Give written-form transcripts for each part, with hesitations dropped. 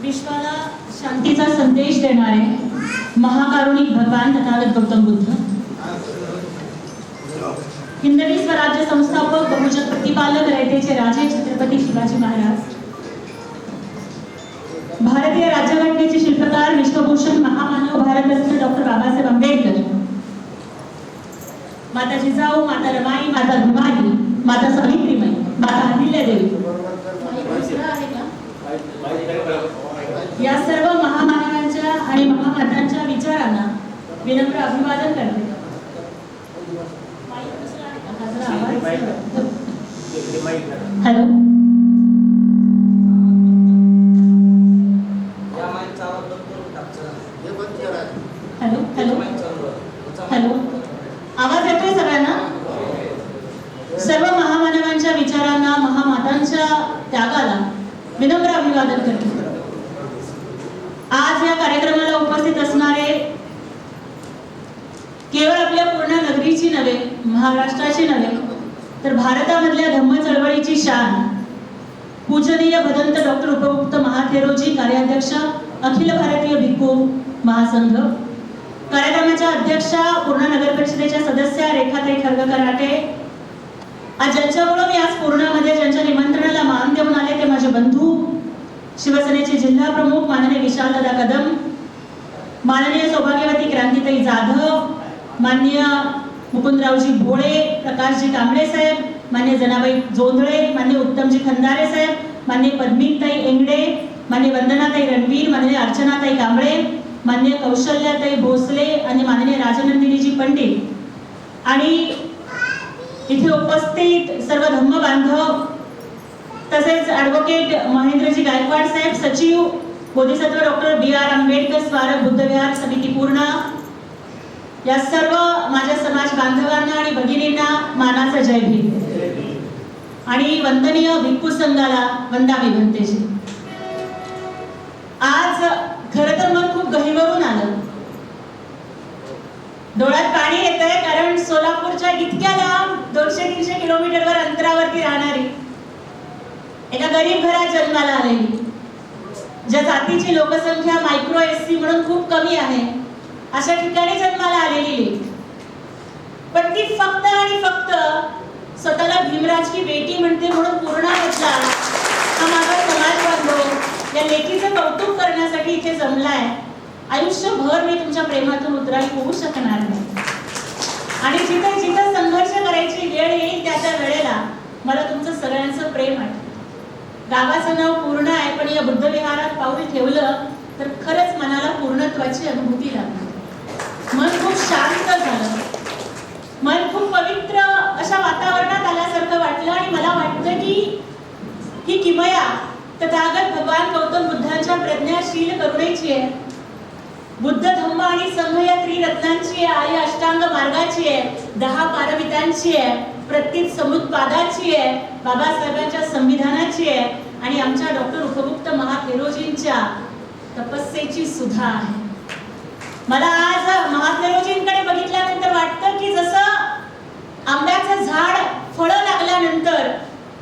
विश्वाला शांतीचा संदेश देणारे महाकारुणिक भगवान तथागत गौतम बुद्ध, हिंदवी स्वराज्य संस्थापक, बहुजन प्रतिपालक, रयतेचे राजे छत्रपती शिवाजी महाराज, भारतीय राज्यघटनेचे शिल्पकार, विश्वभूषण, महामानव, भारतरत्न डॉक्टर बाबासाहेब आंबेडकर, माता जिजाऊ, माता रमाई, माता भवानी, माता सावित्रीबाई, माता अहिल्यादेवी, या सर्व महामानवांच्या आणि महामातांच्या विचारांना विनम्र अभिवादन करते. हॅलो, हॅलो हॅलो हॅलो, आवाज येतोय सगळ्यांना? सर्व महामानवांच्या विचारांना, महामातांच्या त्यागाला विनम्र अभिवादन करते. आज या कार्यक्रमाला उपस्थित असणारे केवळ आपल्या पूर्ण नगरीची नव्हे, महाराष्ट्राची नव्हे, तर भारतामधल्या धम्म चळवळीची शान, पूजनीय भदंत डॉक्टर उपमुक्त महाथेरोजी, कार्याध्यक्ष अखिल भारतीय भिक्खू महासंघ, कार्यक्रमाच्या अध्यक्षा, पूर्णा नगर परिषदेच्या सदस्या रेखाताई खर्ग कराटे, आज ज्यांच्यामुळे मी आज पूर्णामध्ये ज्यांच्या निमंत्रणाला मान देऊन आले ते माझे बंधू, शिवसेनेचे जिल्हा प्रमुख माननीय विशालदादा कदम, माननीय सौभाग्यवती क्रांतीताई जाधव, माननीय मुकुंदरावजी भोळे, प्रकाशजी कांबळे साहेब, माननीय जनाबाई जोंधळे, माननीय उत्तमजी खंदारे साहेब, माननीय पद्मिनीताई एंगडे, माननीय वंदनाताई रणवीर, माननीय अर्चनाताई कांबळे, माननीय कौशल्याताई भोसले आणि माननीय राजनंदिनीजी पंडित आणि इथे उपस्थित सर्व धम्म बांधव, तसेच ॲडव्होकेट महेंद्रजी गायकवाड साहेब, सचिव बोधिसत्व डॉक्टर B.R. आंबेडकर स्मारक बुद्धविहार समिती पूर्णा, या सर्व माझ्या समाज बांधवांना आणि भगिनींना मानाचा जय भीम आणि वंदनीय भिक्खू संघाला वंदामी म्हणतेची. आज खरं तर मन खूप गहिवरून आलं, डोळ्यात पाणी येतंय, कारण सोलापूरच्या इतक्या लांब 200-300 किलोमीटरवर अंतरावरती राहणारी, एका गरीब घरात जन्माला आलेली, ज्या जातीची लोकसंख्या मायक्रो SC म्हणून खूप कमी आहे, अशा ठिकाणी जन्माला आलेली, पण ती फक्त आणि फक्त स्वतःला भीमराज की बेटी म्हणते म्हणून पूर्णा घेतला हा माझा समाज बांधव या लेकीचं कौतुक करण्यासाठी इथे जमलाय. आयुष्यभर मी तुमच्या प्रेमातून उतराई होऊ शकणार नाही आणि जिथे जिथे संघर्ष करायची वेळ येईल त्या त्या वेळेला मला तुमचं सगळ्यांचं प्रेम आठवतं. गावाचं नाव पूर्ण आहे, पण या बुद्धविहारात पाऊल ठेवलं तर खरंच मनाला पूर्णत्वाची अनुभूती लागली. मन खूप शांत झालं, मन खूप पवित्र अशा वातावरणात आल्यासारखं वाटलं आणि मला वाटतं की ही किमया तथागत भगवान गौतम बुद्धांच्या प्रज्ञाशील करुणेची आहे. बुद्ध, धम्म आणि संघ या त्रिरत्नांची आहे, आई अष्टांग मार्गाची आहे, 10 पारमितांची आहे, प्रत्येक समुत्पादाची आहे, बाबासाहेबांच्या संविधानाची आहे आणि आमच्या डॉक्टर उपमुक्त महाथेरोजींच्या तपस्येची सुद्धा आहे. मला आज महाथेरोजींकडे बघितल्यानंतर वाटतं की जसं आंब्याचं झाड फळं लागल्यानंतर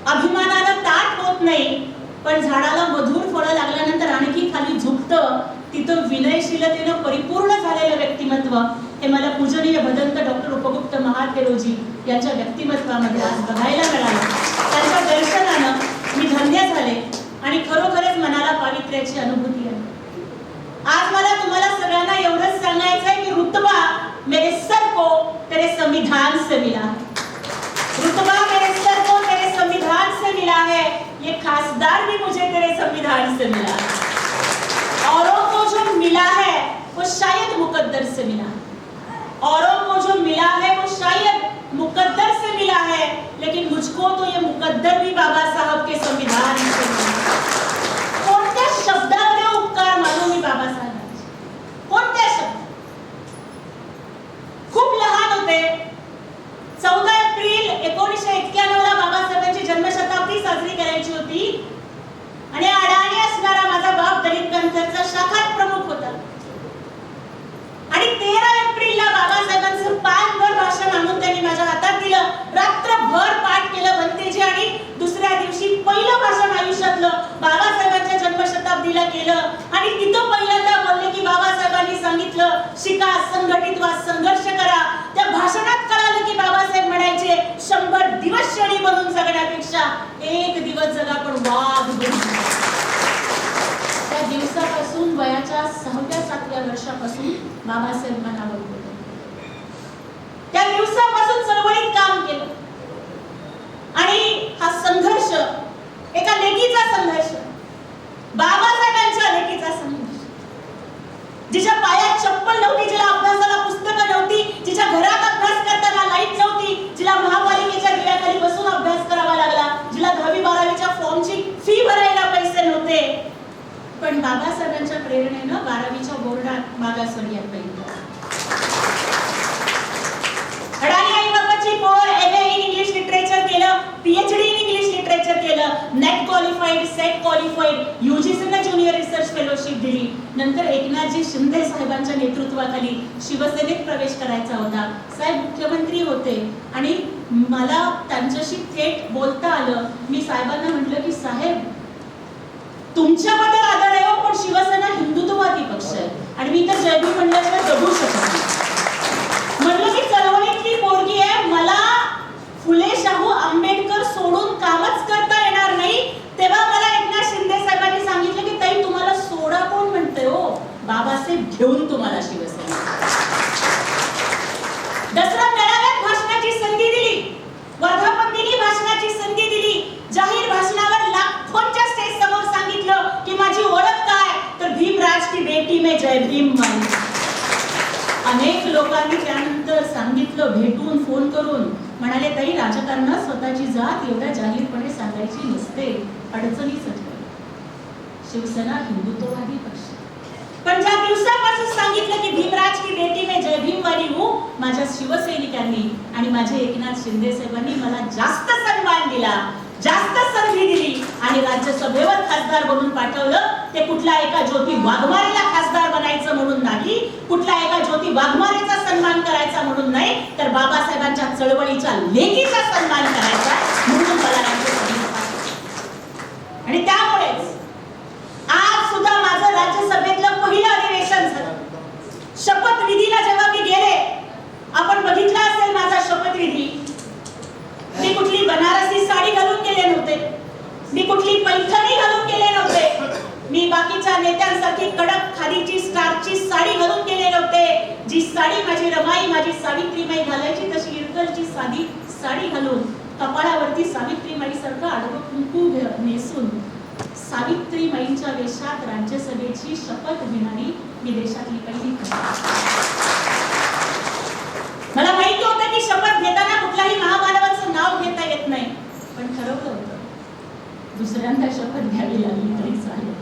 अभिमानानं ताट होत नाही, पण झाडाला मधुर फळं लागल्यानंतर आणखी खाली झुकतं, तिथं विनयशीलतेनं परिपूर्ण झालेलं व्यक्तिमत्व हे मला पूजनीय भदंत डॉक्टर उपमुक्त महाथेरोजी यांच्या व्यक्तिमत्वामध्ये आज बघायला मिळालं. त्यांच्या दर्शनानं मी धन्य झाले आणि खरोखरच मनाला पावित्र्याची अनुभूती आहे. आज मला तुम्हाला सगळ्यांना एवढंच सांगायचं आहे की रुतबा मेरे सर को तेरे संविधान से मिला है. रुतबा मेरे सर को तेरे संविधान से मिला है, ये खासदार भी मुझे तेरे संविधान से मिला है. औरों को जो मिला है वो शायद मुकद्दर से मिला है, औरों को जो मिला है वो शायद मुकद्दर से मिला है, लेकिन मुझको तो ये मुकद्दर भी बाबा साहब के संविधान से मिला. कोणत्या शब्दावर उपकार मानू मी बाबासाहेबांचे? कोणत्या शब्द? खूप लहान होते. 14 एप्रिल 1991 ला बाबासाहेबांची जन्मशताब्दी साजरी करायची होती आणि अडाणी असणारा माझा बाप दलित पंथाचा शाखा प्रमुख होता आणि 13 एप्रिलला बाबासाहेबांचं पानभर भाषण आणून त्यांनी माझ्या हातात दिलं. रात्रभर पाठ केलं भंतेजी आणि दुसऱ्या दिवशी पहिलं भाषण आयुष्यात मुंबईला केलं आणि तिथं पहिल्यांदा बोलले की बाबासाहेबांनी सांगितलं शिका, संघटित व्हा, संघर्ष करा. त्या भाषणात कळालं की बाबासाहेब म्हणायचे 100 दिवस शेळी बनून जगण्यापेक्षा 1 दिवस जगा पण वाघ बनून. त्या दिवसापासून वयाच्या 6व्या-7व्या वर्षापासून बाबासाहेब मनावर होते. त्या दिवसापासून चळवळीत काम केलं आणि हा संघर्ष एका लेकीचा संघर्ष, बाबासाहेबांच्या लेकीचा संघर्ष, जिच्या पायात चप्पल नव्हती, जिला अभ्यासाला पुस्तकं नव्हती, जिच्या घरात अभ्यास करताना लाईट नव्हती, जिला महापालिकेच्या दिव्याखाली बसून अभ्यास करावा लागला, जिला 10वी-12वीच्या फॉर्मची फी भरायला पैसे नव्हते, पण बाबासाहेबांच्या प्रेरणेनं 12वीच्या बोर्डात मागासवर्गीयात पहिली. अडाणी आई बाबाची पोर एमए इन इंग्लिश लिटरेचर केलं, पीएचडी इन इंग्लिश लिटरेचर केलं, नेट क्वालिफाईड, सेट क्वालिफाईड, यूजीसीने ज्युनियर रिसर्च फेलोशिप दिली. नंतर एकनाथजी शिंदे साहेबांच्या नेतृत्वाखाली शिवसेनेत प्रवेश करायचा होता. साहेब मुख्यमंत्री होते आणि मला त्यांच्याशी थेट बोलता आलं. मी साहेबांना म्हटलं की साहेब तुमच्याबद्दल आदर आहे पण शिवसेना हिंदुत्ववादी पक्ष आहे आणि मी तर जय भीम म्हणल्याशिवाय जगू शकत नाही. म्हणलं की चळवळीतली पोरगी आहे, मला फुले शाहू आंबेडकर सोडून कामच करता येणार नाही. तेव्हा मला एकनाथ शिंदे साहेबांनी सांगितलं की ताई तुम्हाला सोडा कोण म्हणतंय हो, बाबासाहेब घेऊन तुम्हाला शिवसेना. दसरा मेळाव्यात भाषणाची संधी दिली, वर्धापन दिनी भाषणाची संधी दिली, जाहीर भाषणावर लाखोंच्या स्टेज समोर सांगितलं की माझी ओळख काय तर भीमराज की बेटी में जय भीम मानली. अनेक लोकांनी त्यानंतर सांगितलं, भेटून फोन करून म्हणाले ताई राजकारणात स्वतःची जात एवढ्या जाहीरपणे सांगायची नसते, अडचणीच होते. शिवसेना हिंदुत्ववादी पक्ष, पण ज्या दिवसापासून सांगितलं की भीमराज की बेटी में जय भीम वाली हूं, माझ्या शिवसैनिकांनी आणि माझे एकनाथ शिंदे साहेबांनी मला जास्त सन्मान दिला, जास्त संधी दिली आणि राज्यसभेवर खासदार बनवून पाठवलं. ते कुठला एका ज्योती वाघमारेला खासदार बनायचं म्हणून नाही, कुठला एका ज्योती वाघमारेचा सन्मान करायचा म्हणून नाही, तर बाबासाहेबांच्या चळवळीच्या लेकीचा सन्मान करायचा म्हणून मला राज्यसभेत पाठवलं. आणि त्यामुळेच आज सुद्धा माझं राज्यसभेतलं पहिलं अधिवेशन झालं. शपथविधीला जेव्हा मी गेले, आपण बघितला असेल माझा शपथविधी. मी कुठली बनारसी साडी घालून गेले नव्हते, मी कुठली पैठणी घालून गेले नव्हते, मी बाकीच्या नेत्यांसारखी कडक खादीची स्टारची साडी घालून गेले नव्हते. जी साडी माझी रमाई, माझी सावित्रीमाई घालायची तशी इरकलची साधी साडी घालून कपाळावरती सावित्रीमाई सारखं आडवं कुंकू नेसून सावित्रीमाईंच्या वेशात राज्यसभेची शपथ घेणारी मी देशातली पहिली. मला माहिती होतं की शपथ घेताना कुठल्याही महामानवाचं नाव घेता येत नाही, पण ठरवलं होतं दुसऱ्यांदा शपथ घ्यावी लागली तरी चालेल.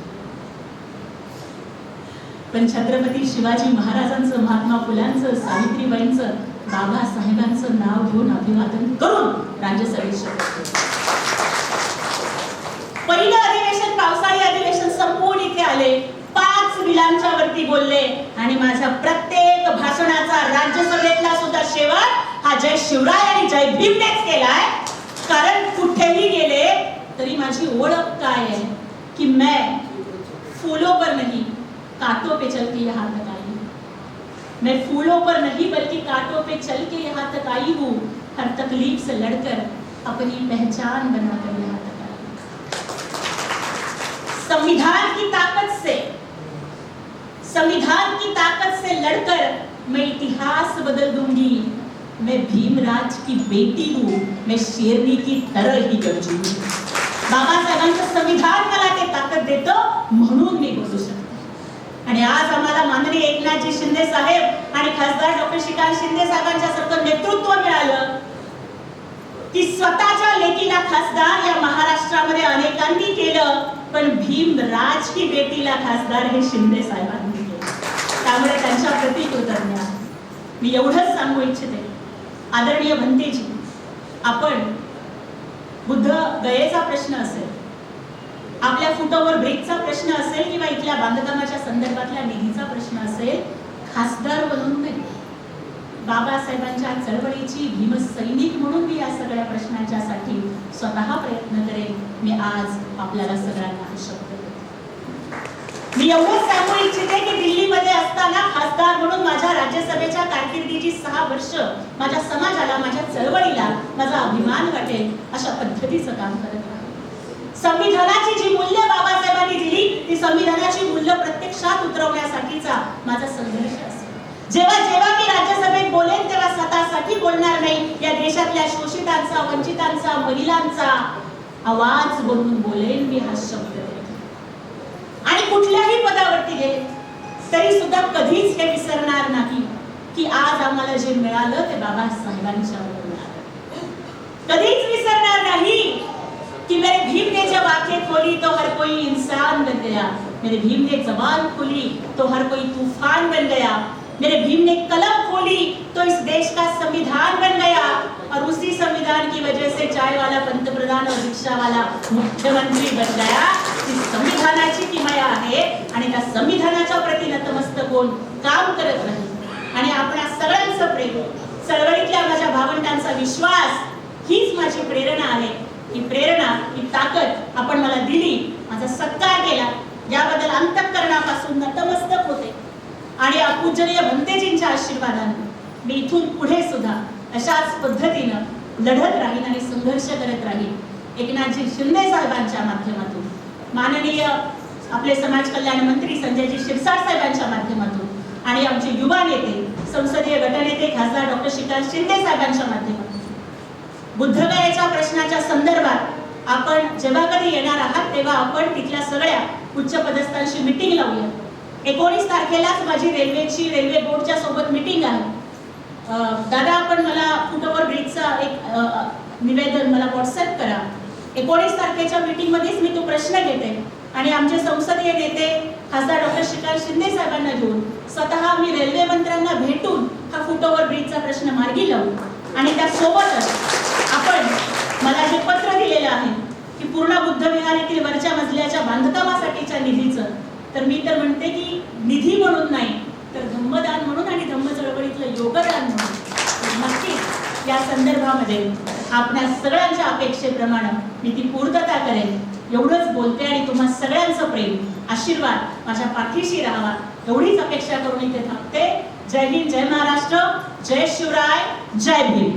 पण छत्रपती शिवाजी महाराजांचं, महात्मा फुल्यांचं, सावित्रीबाईंचं, बाबासाहेबांचं नाव घेऊन अभिवादन करून राज्यसभेत शपथ घेतली. पहिलं अधिवेशन, पावसाळी अधिवेशन संपून इथे आले, 5 विलांच्या वरती बोलले आणि माझ्या प्रत्येक भाषणाचा राज्यसभेतला सुद्धा शेवट हा जय शिवराय आणि जय भीमनेच केलाय. कारण कुठेही गेले तरी माझी ओळख काय आहे की मैं फूलों पर नहीं कांटों पे चल के यहाँ तक आई हूँ. मैं फूलों पर नहीं बल्कि कांटों पे चल के यहाँ तक आई हूँ. हर तकलीफ से लड़कर अपनी पहचान बनाकर यहाँ तक आई हूँ. संविधान की ताकत से लड़कर मैं इतिहास बदल दूंगी. मैं भीमराज की बेटी हूँ, मैं शेरनी की तरह ही गरजूंगी. बाबासाहेबांचं संविधान मला ते ताकद देतं म्हणून मी बोलू शकते. आणि आज आम्हाला माननीय एकनाथजी शिंदे साहेब आणि खासदार डॉक्टर श्रीकांत शिंदे साहेबांच्या सारखं नेतृत्व मिळालं की स्वतःच्या लेकीला खासदार या महाराष्ट्रामध्ये अनेकांनी केलं, पण भीमराज की बेटीला खासदार हे शिंदे साहेबांनी केलं. त्यामुळे त्यांच्या प्रति कृतज्ञ आहे. मी एवढंच सांगू इच्छिते, आदरणीय भंतेजी, आपण बुद्ध गयेचा प्रश्न असेल, आपल्या फुटओव्हर ब्रिजचा प्रश्न असेल किंवा इथल्या बांधकामाच्या संदर्भातल्या निधीचा प्रश्न असेल, खासदार बनून नाही, बाबासाहेबांच्या चळवळीची भीमसैनिक म्हणून मी या सगळ्या प्रश्नांच्यासाठी स्वतः प्रयत्न करेन. मी आज आपल्याला सगळ्यांना शब्द देते. मी एवढंच सांगू इच्छिते की दिल्लीमध्ये असताना खासदार म्हणून माझ्या राज्यसभेच्या कारकिर्दीची 6 वर्ष माझ्या समाजाला, माझ्या चळवळीला माझा अभिमान वाटेल अशा पद्धतीचं काम करत राहा. संविधानाची जी मूल्य बाबासाहेबांनी दिली ती संविधानाची मूल्य प्रत्यक्षात उतरवण्यासाठीचा माझा संघर्ष असेल. जेव्हा जेव्हा मी राज्यसभेत बोलेन तेव्हा स्वतःसाठी बोलणार नाही, या देशातल्या शोषितांचा, वंचितांचा, महिलांचा आवाज बनवून बोलेन मी हा शब्द. आणि कुठल्याही पदावरती गेले तरी सुद्धा कधीच हे विसरणार नाही की आज आम्हाला जे मिळालं ते बाबासाहेबांच्या मिळालं. कधीच विसरणार नाही कि मेरे भीम ने जब आंखें खोली तो हर कोई इंसान बन गया, मेरे भीम ने जबान खोली तो हर कोई तूफान बन गया, मेरे भीम ने कलम खोली तो इस देश का संविधान बन गया, और उसी संविधान की वजह से चाय वाला पंतप्रधान और रिक्षा वाला मुख्यमंत्री बन गया. इस संविधानाची किमया आहे आणि त्या संविधानाच्या प्रती नतमस्तक होऊन काम करत राहील. आणि आपल्या सगळ्यांचं प्रेम, चळवळीतल्या माझ्या भावंडांचा विश्वास हीच माझी प्रेरणा आहे. ही प्रेरणा, ही ताकद आपण मला दिली, माझा सत्कार केला, याबद्दल अंतःकरणापासून नतमस्तक होते. आणि पूजनीय भंतेजींच्या आशीर्वादाने मी इथून पुढे सुद्धा अशाच पद्धतीनं लढत राहीन आणि संघर्ष करत राहीन. एकनाथजी शिंदे साहेबांच्या माध्यमातून, माननीय आपले समाज कल्याण मंत्री संजयजी शिरसाट साहेबांच्या माध्यमातून आणि आमचे युवा नेते, संसदीय गटनेते खासदार डॉक्टर श्रीकांत शिंदे साहेबांच्या माध्यमातून बुद्धगयाच्या प्रश्नाच्या संदर्भात आपण जेव्हा कधी येणार आहात तेव्हा आपण तिथल्या सगळ्या उच्च पदस्थांशी मीटिंग लावूया. 19 तारखेलाच माझी रेल्वे बोर्डच्या सोबत मीटिंग आहे. दादा आपण मला फुटओव्हर ब्रिजचा एक निवेदन मला व्हॉट्सअप करा. 19 तारखेच्या मीटिंग मध्येच मी तो प्रश्न घेते आणि आमचे संसदीय नेते खासदार डॉक्टर श्रीकांत शिंदे साहेबांना घेऊन स्वतः मी रेल्वे मंत्र्यांना भेटून हा फुटओव्हर ब्रिजचा प्रश्न मार्गी लावू. आणि त्यासोबतच आपण मला हे पत्र दिलेलं आहे की पूर्ण बुद्ध विहार येथील वरच्या मजल्याच्या बांधकामासाठीच्या निधीचं, तर मी तर म्हणते की निधी म्हणून नाही तर धम्मदान म्हणून आणि धम्म चळवळीतलं योगदान म्हणून नक्कीच या संदर्भामध्ये आपल्या सगळ्यांच्या अपेक्षेप्रमाणे मी ती पूर्तता करेन. एवढंच बोलते आणि तुम्हा सगळ्यांचं प्रेम, आशीर्वाद माझ्या पाठीशी राहावा एवढीच अपेक्षा करून इथे थांबते. जय हिंद, जय महाराष्ट्र, जय शिवराय, जय भीम.